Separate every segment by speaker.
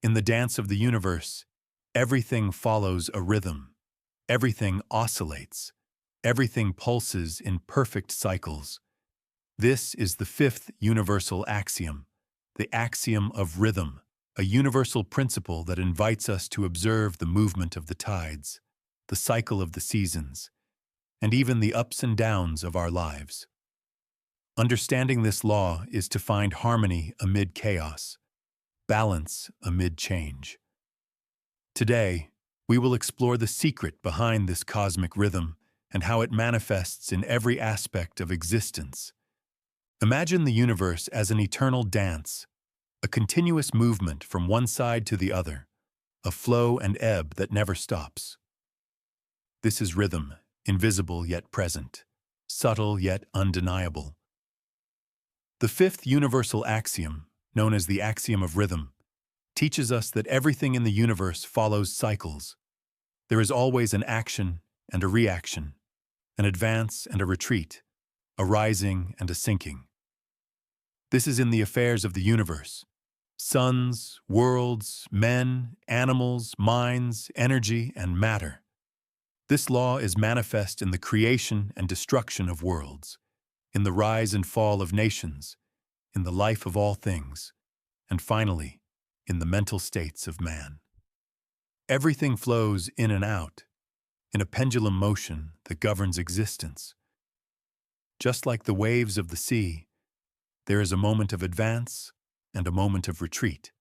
Speaker 1: In the dance of the universe, everything follows a rhythm. Everything oscillates. Everything pulses in perfect cycles. This is the fifth universal axiom, the axiom of rhythm, a universal principle that invites us to observe the movement of the tides, the cycle of the seasons, and even the ups and downs of our lives. Understanding this law is to find harmony amid chaos, balance amid change. Today, we will explore the secret behind this cosmic rhythm and how it manifests in every aspect of existence. Imagine the universe as an eternal dance, a continuous movement from one side to the other, a flow and ebb that never stops. This is rhythm, invisible yet present, subtle yet undeniable. The fifth universal axiom, known as the Axiom of Rhythm, teaches us that everything in the universe follows cycles. There is always an action and a reaction, an advance and a retreat, a rising and a sinking. This is in the affairs of the universe. Suns, worlds, men, animals, minds, energy, and matter. This law is manifest in the creation and destruction of worlds, in the rise and fall of nations, in the life of all things, and finally, in the mental states of man. Everything flows in and out, in a pendulum motion that governs existence. Just like the waves of the sea, there is a moment of advance and a moment of retreat.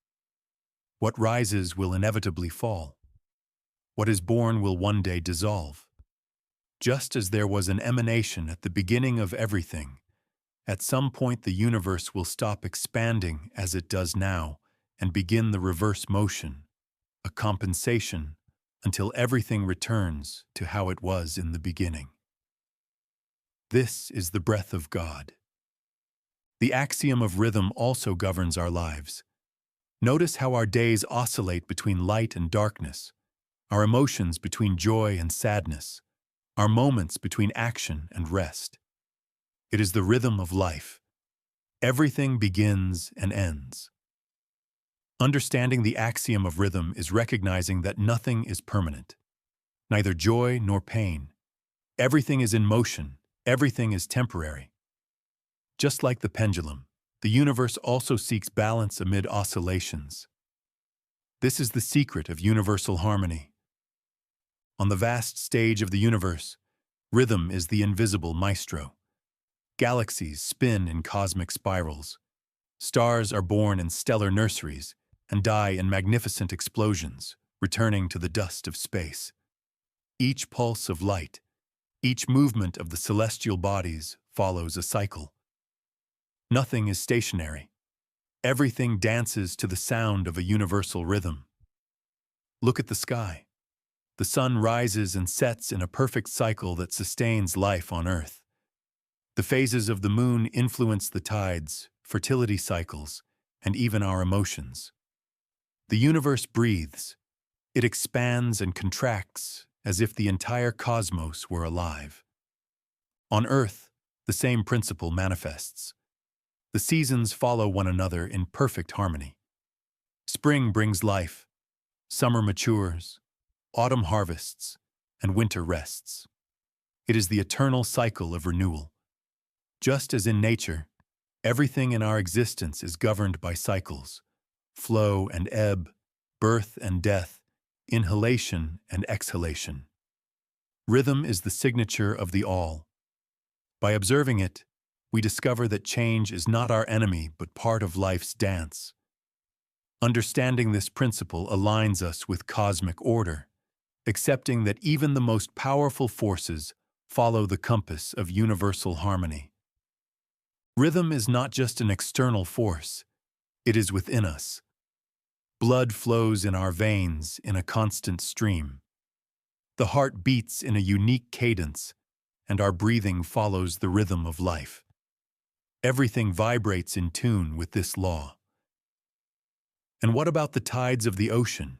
Speaker 1: What rises will inevitably fall. What is born will one day dissolve. Just as there was an emanation at the beginning of everything, at some point the universe will stop expanding as it does now and begin the reverse motion, a compensation, until everything returns to how it was in the beginning. This is the breath of God. The axiom of rhythm also governs our lives. Notice how our days oscillate between light and darkness, our emotions between joy and sadness, our moments between action and rest. It is the rhythm of life. Everything begins and ends. Understanding the axiom of rhythm is recognizing that nothing is permanent, neither joy nor pain. Everything is in motion, everything is temporary. Just like the pendulum, the universe also seeks balance amid oscillations. This is the secret of universal harmony. On the vast stage of the universe, rhythm is the invisible maestro. Galaxies spin in cosmic spirals. Stars are born in stellar nurseries and die in magnificent explosions, returning to the dust of space. Each pulse of light, each movement of the celestial bodies follows a cycle. Nothing is stationary. Everything dances to the sound of a universal rhythm. Look at the sky. The sun rises and sets in a perfect cycle that sustains life on Earth. The phases of the moon influence the tides, fertility cycles, and even our emotions. The universe breathes. It expands and contracts as if the entire cosmos were alive. On Earth, the same principle manifests. The seasons follow one another in perfect harmony. Spring brings life, summer matures, autumn harvests, and winter rests. It is the eternal cycle of renewal. Just as in nature, everything in our existence is governed by cycles, flow and ebb, birth and death, inhalation and exhalation. Rhythm is the signature of the all. By observing it, we discover that change is not our enemy but part of life's dance. Understanding this principle aligns us with cosmic order, accepting that even the most powerful forces follow the compass of universal harmony. Rhythm is not just an external force, it is within us. Blood flows in our veins in a constant stream. The heart beats in a unique cadence, and our breathing follows the rhythm of life. Everything vibrates in tune with this law. And what about the tides of the ocean?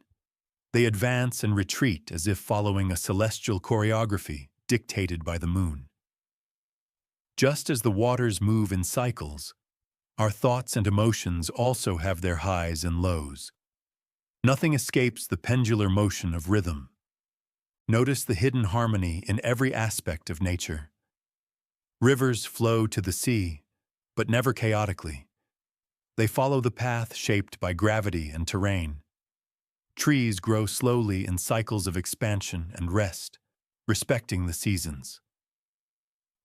Speaker 1: They advance and retreat as if following a celestial choreography dictated by the moon. Just as the waters move in cycles, our thoughts and emotions also have their highs and lows. Nothing escapes the pendular motion of rhythm. Notice the hidden harmony in every aspect of nature. Rivers flow to the sea, but never chaotically. They follow the path shaped by gravity and terrain. Trees grow slowly in cycles of expansion and rest, respecting the seasons.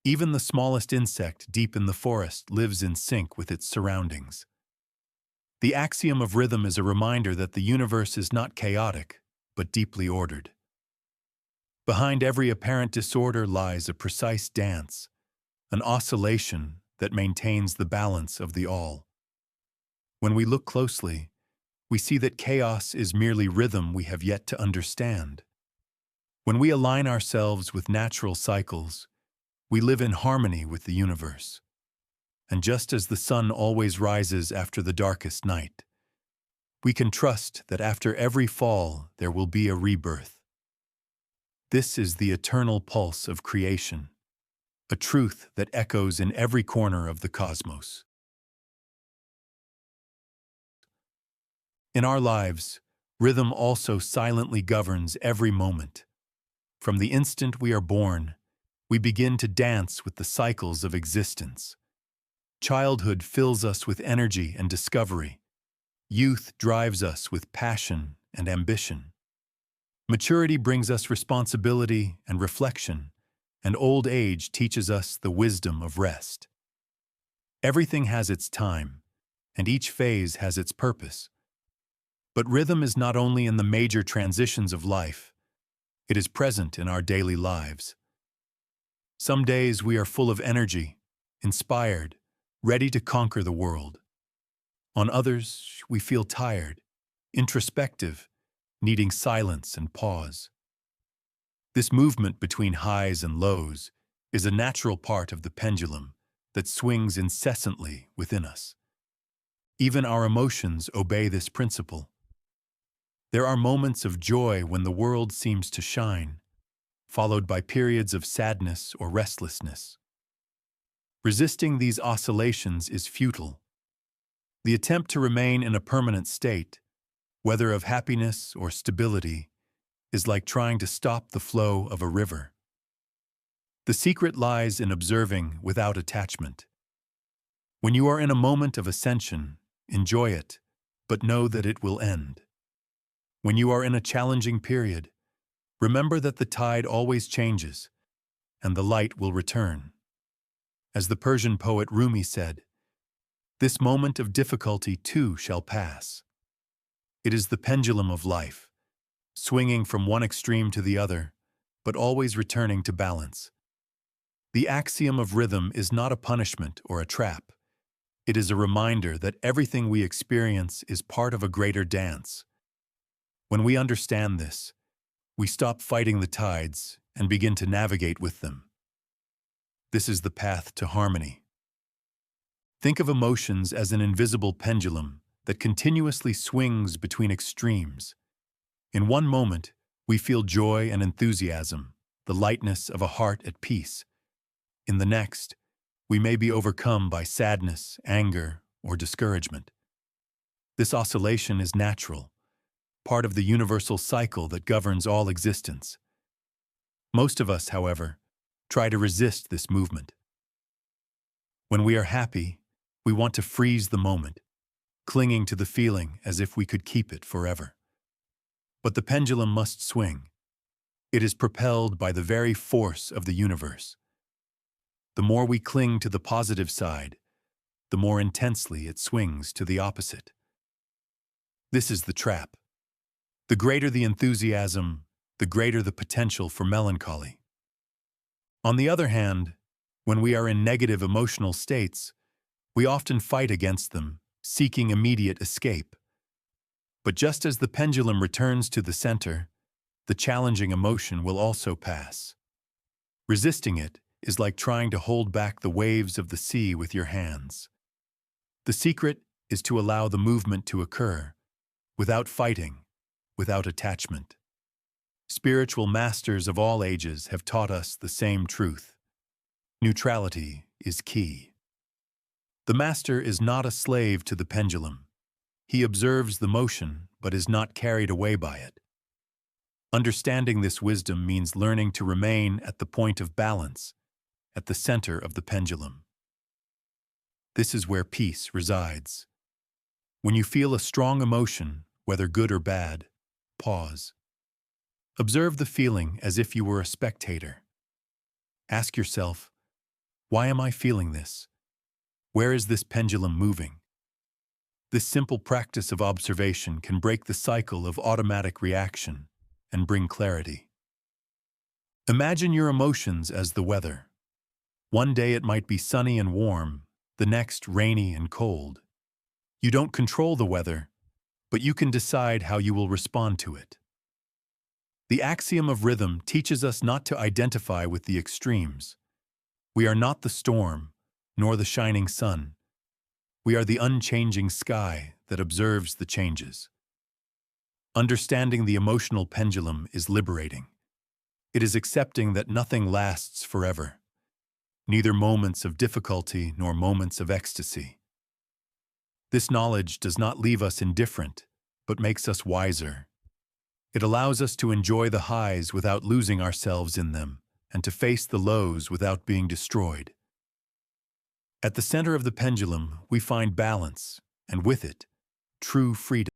Speaker 1: Even the smallest insect deep in the forest lives in sync with its surroundings. The axiom of rhythm is a reminder that the universe is not chaotic, but deeply ordered. Behind every apparent disorder lies a precise dance, an oscillation that maintains the balance of the all. When we look closely, we see that chaos is merely rhythm we have yet to understand. When we align ourselves with natural cycles, we live in harmony with the universe. And just as the sun always rises after the darkest night, we can trust that after every fall there will be a rebirth. This is the eternal pulse of creation, a truth that echoes in every corner of the cosmos. In our lives, rhythm also silently governs every moment. From the instant we are born, we begin to dance with the cycles of existence. Childhood fills us with energy and discovery. Youth drives us with passion and ambition. Maturity brings us responsibility and reflection, and old age teaches us the wisdom of rest. Everything has its time, and each phase has its purpose. But rhythm is not only in the major transitions of life, it is present in our daily lives. Some days we are full of energy, inspired, ready to conquer the world. On others, we feel tired, introspective, needing silence and pause. This movement between highs and lows is a natural part of the pendulum that swings incessantly within us. Even our emotions obey this principle. There are moments of joy when the world seems to shine, followed by periods of sadness or restlessness. Resisting these oscillations is futile. The attempt to remain in a permanent state, whether of happiness or stability, is like trying to stop the flow of a river. The secret lies in observing without attachment. When you are in a moment of ascension, enjoy it, but know that it will end. When you are in a challenging period, remember that the tide always changes, and the light will return. As the Persian poet Rumi said, "This moment of difficulty too shall pass." It is the pendulum of life, swinging from one extreme to the other, but always returning to balance. The axiom of rhythm is not a punishment or a trap. It is a reminder that everything we experience is part of a greater dance. When we understand this, we stop fighting the tides and begin to navigate with them. This is the path to harmony. Think of emotions as an invisible pendulum that continuously swings between extremes. In one moment, we feel joy and enthusiasm, the lightness of a heart at peace. In the next, we may be overcome by sadness, anger, or discouragement. This oscillation is natural, part of the universal cycle that governs all existence. Most of us, however, try to resist this movement. When we are happy, we want to freeze the moment, clinging to the feeling as if we could keep it forever. But the pendulum must swing. It is propelled by the very force of the universe. The more we cling to the positive side, the more intensely it swings to the opposite. This is the trap. The greater the enthusiasm, the greater the potential for melancholy. On the other hand, when we are in negative emotional states, we often fight against them, seeking immediate escape. But just as the pendulum returns to the center, the challenging emotion will also pass. Resisting it is like trying to hold back the waves of the sea with your hands. The secret is to allow the movement to occur, without fighting, without attachment. Spiritual masters of all ages have taught us the same truth. Neutrality is key. The master is not a slave to the pendulum. He observes the motion but is not carried away by it. Understanding this wisdom means learning to remain at the point of balance, at the center of the pendulum. This is where peace resides. When you feel a strong emotion, whether good or bad, pause. Observe the feeling as if you were a spectator. Ask yourself, why am I feeling this? Where is this pendulum moving? This simple practice of observation can break the cycle of automatic reaction and bring clarity. Imagine your emotions as the weather. One day it might be sunny and warm, the next rainy and cold. You don't control the weather, but you can decide how you will respond to it. The axiom of rhythm teaches us not to identify with the extremes. We are not the storm, nor the shining sun. We are the unchanging sky that observes the changes. Understanding the emotional pendulum is liberating. It is accepting that nothing lasts forever, neither moments of difficulty nor moments of ecstasy. This knowledge does not leave us indifferent, but makes us wiser. It allows us to enjoy the highs without losing ourselves in them, and to face the lows without being destroyed. At the center of the pendulum, we find balance, and with it, true freedom.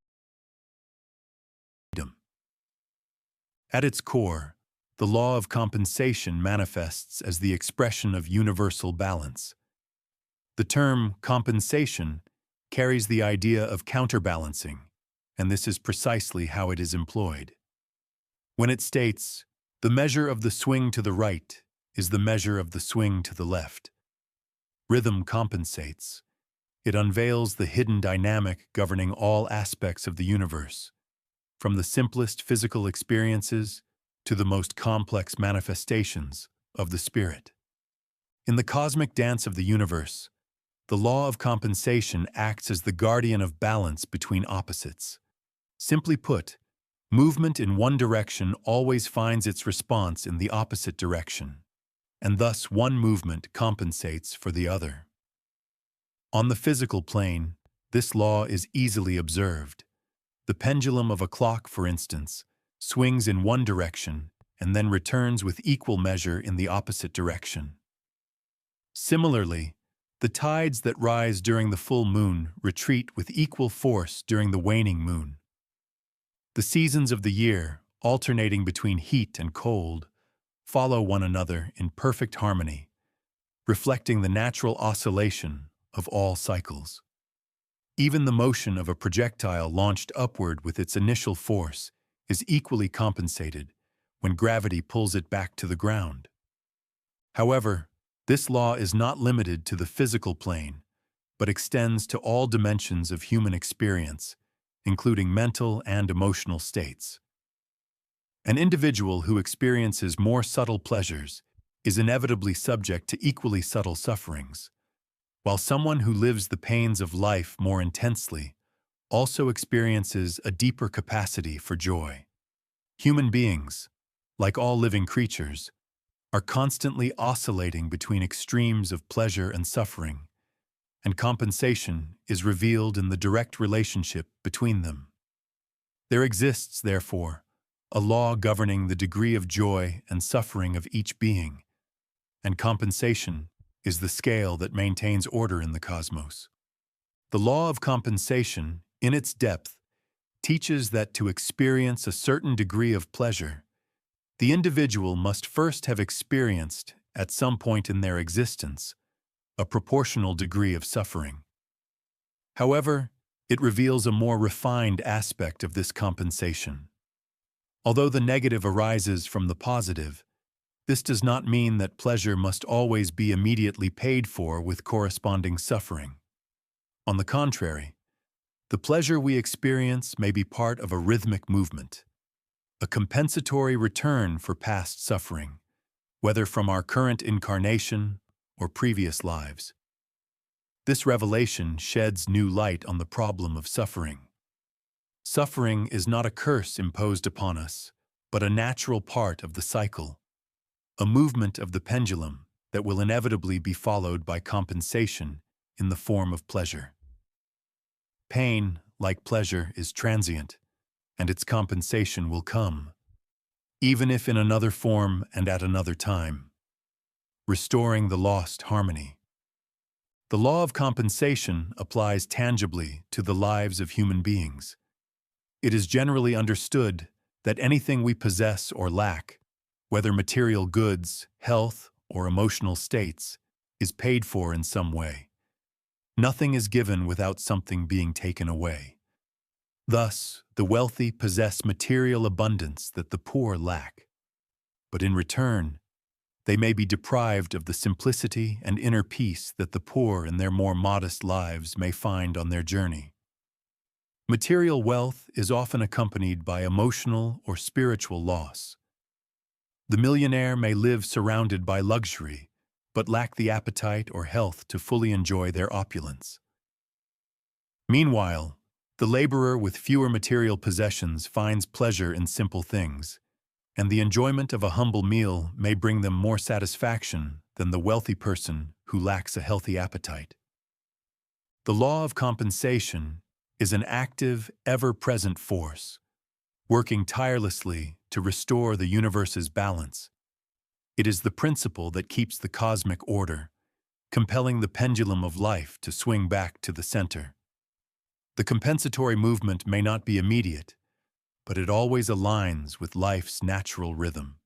Speaker 1: At its core, the law of compensation manifests as the expression of universal balance. The term compensation carries the idea of counterbalancing, and this is precisely how it is employed. When it states, "The measure of the swing to the right is the measure of the swing to the left," rhythm compensates. It unveils the hidden dynamic governing all aspects of the universe, from the simplest physical experiences to the most complex manifestations of the spirit. In the cosmic dance of the universe, the law of compensation acts as the guardian of balance between opposites. Simply put, movement in one direction always finds its response in the opposite direction, and thus one movement compensates for the other. On the physical plane, this law is easily observed. The pendulum of a clock, for instance, swings in one direction and then returns with equal measure in the opposite direction. Similarly, the tides that rise during the full moon retreat with equal force during the waning moon. The seasons of the year, alternating between heat and cold, follow one another in perfect harmony, reflecting the natural oscillation of all cycles. Even the motion of a projectile launched upward with its initial force is equally compensated when gravity pulls it back to the ground. However, this law is not limited to the physical plane, but extends to all dimensions of human experience, including mental and emotional states. An individual who experiences more subtle pleasures is inevitably subject to equally subtle sufferings, while someone who lives the pains of life more intensely also experiences a deeper capacity for joy. Human beings, like all living creatures, are constantly oscillating between extremes of pleasure and suffering, and compensation is revealed in the direct relationship between them. There exists, therefore, a law governing the degree of joy and suffering of each being, and compensation is the scale that maintains order in the cosmos. The law of compensation, in its depth, teaches that to experience a certain degree of pleasure, the individual must first have experienced, at some point in their existence, a proportional degree of suffering. However, it reveals a more refined aspect of this compensation. Although the negative arises from the positive, this does not mean that pleasure must always be immediately paid for with corresponding suffering. On the contrary, the pleasure we experience may be part of a rhythmic movement, a compensatory return for past suffering, whether from our current incarnation or previous lives. This revelation sheds new light on the problem of suffering. Suffering is not a curse imposed upon us, but a natural part of the cycle, a movement of the pendulum that will inevitably be followed by compensation in the form of pleasure. Pain, like pleasure, is transient, and its compensation will come, even if in another form and at another time. Restoring the lost harmony. The law of compensation applies tangibly to the lives of human beings. It is generally understood that anything we possess or lack, whether material goods, health, or emotional states, is paid for in some way. Nothing is given without something being taken away. Thus, the wealthy possess material abundance that the poor lack. But in return, they may be deprived of the simplicity and inner peace that the poor in their more modest lives may find on their journey. Material wealth is often accompanied by emotional or spiritual loss. The millionaire may live surrounded by luxury, but lack the appetite or health to fully enjoy their opulence. Meanwhile, the laborer with fewer material possessions finds pleasure in simple things, and the enjoyment of a humble meal may bring them more satisfaction than the wealthy person who lacks a healthy appetite. The law of compensation is an active, ever-present force, working tirelessly to restore the universe's balance. It is the principle that keeps the cosmic order, compelling the pendulum of life to swing back to the center. The compensatory movement may not be immediate, but it always aligns with life's natural rhythm.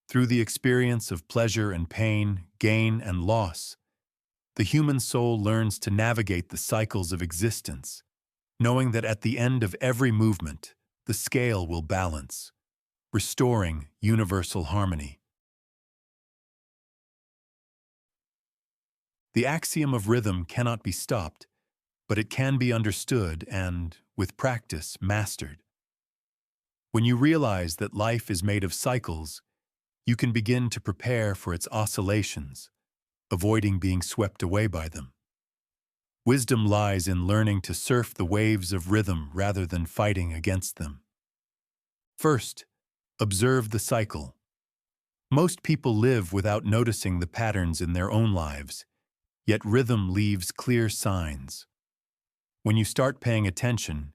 Speaker 1: Through the experience of pleasure and pain, gain and loss, the human soul learns to navigate the cycles of existence, knowing that at the end of every movement, the scale will balance, restoring universal harmony. The axiom of rhythm cannot be stopped, but it can be understood and, with practice, mastered. When you realize that life is made of cycles, you can begin to prepare for its oscillations, avoiding being swept away by them. Wisdom lies in learning to surf the waves of rhythm rather than fighting against them. First, observe the cycle. Most people live without noticing the patterns in their own lives, yet rhythm leaves clear signs. When you start paying attention,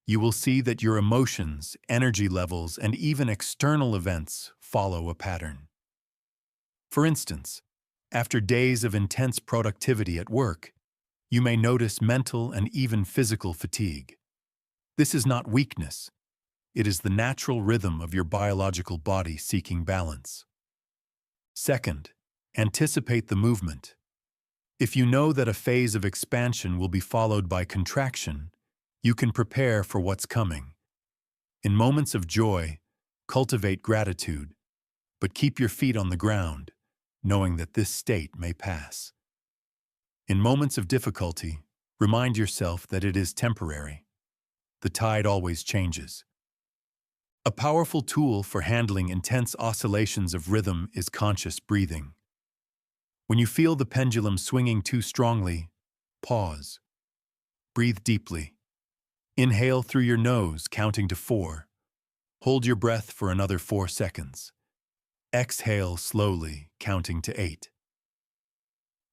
Speaker 1: you will see that your emotions, energy levels, and even external events follow a pattern. For instance, after days of intense productivity at work, you may notice mental and even physical fatigue. This is not weakness. It is the natural rhythm of your biological body seeking balance. Second, anticipate the movement. If you know that a phase of expansion will be followed by contraction, you can prepare for what's coming. In moments of joy, cultivate gratitude, but keep your feet on the ground, knowing that this state may pass. In moments of difficulty, remind yourself that it is temporary. The tide always changes. A powerful tool for handling intense oscillations of rhythm is conscious breathing. When you feel the pendulum swinging too strongly, pause. Breathe deeply. Inhale through your nose, counting to 4. Hold your breath for another 4 seconds. Exhale slowly, counting to 8.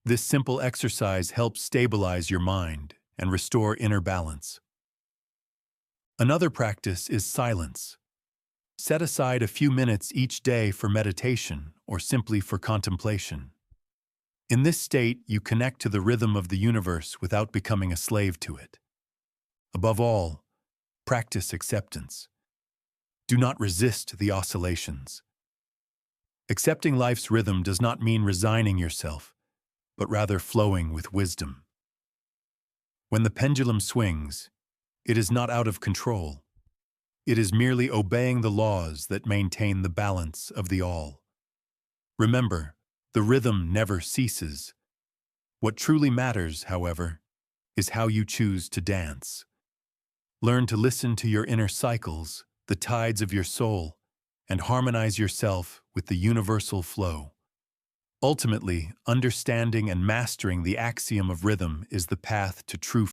Speaker 1: This simple exercise helps stabilize your mind and restore inner balance. Another practice is silence. Set aside a few minutes each day for meditation or simply for contemplation. In this state, you connect to the rhythm of the universe without becoming a slave to it. Above all, practice acceptance. Do not resist the oscillations. Accepting life's rhythm does not mean resigning yourself, but rather flowing with wisdom. When the pendulum swings, it is not out of control. It is merely obeying the laws that maintain the balance of the all. Remember, the rhythm never ceases. What truly matters, however, is how you choose to dance. Learn to listen to your inner cycles, the tides of your soul, and harmonize yourself with the universal flow. Ultimately, understanding and mastering the axiom of rhythm is the path to true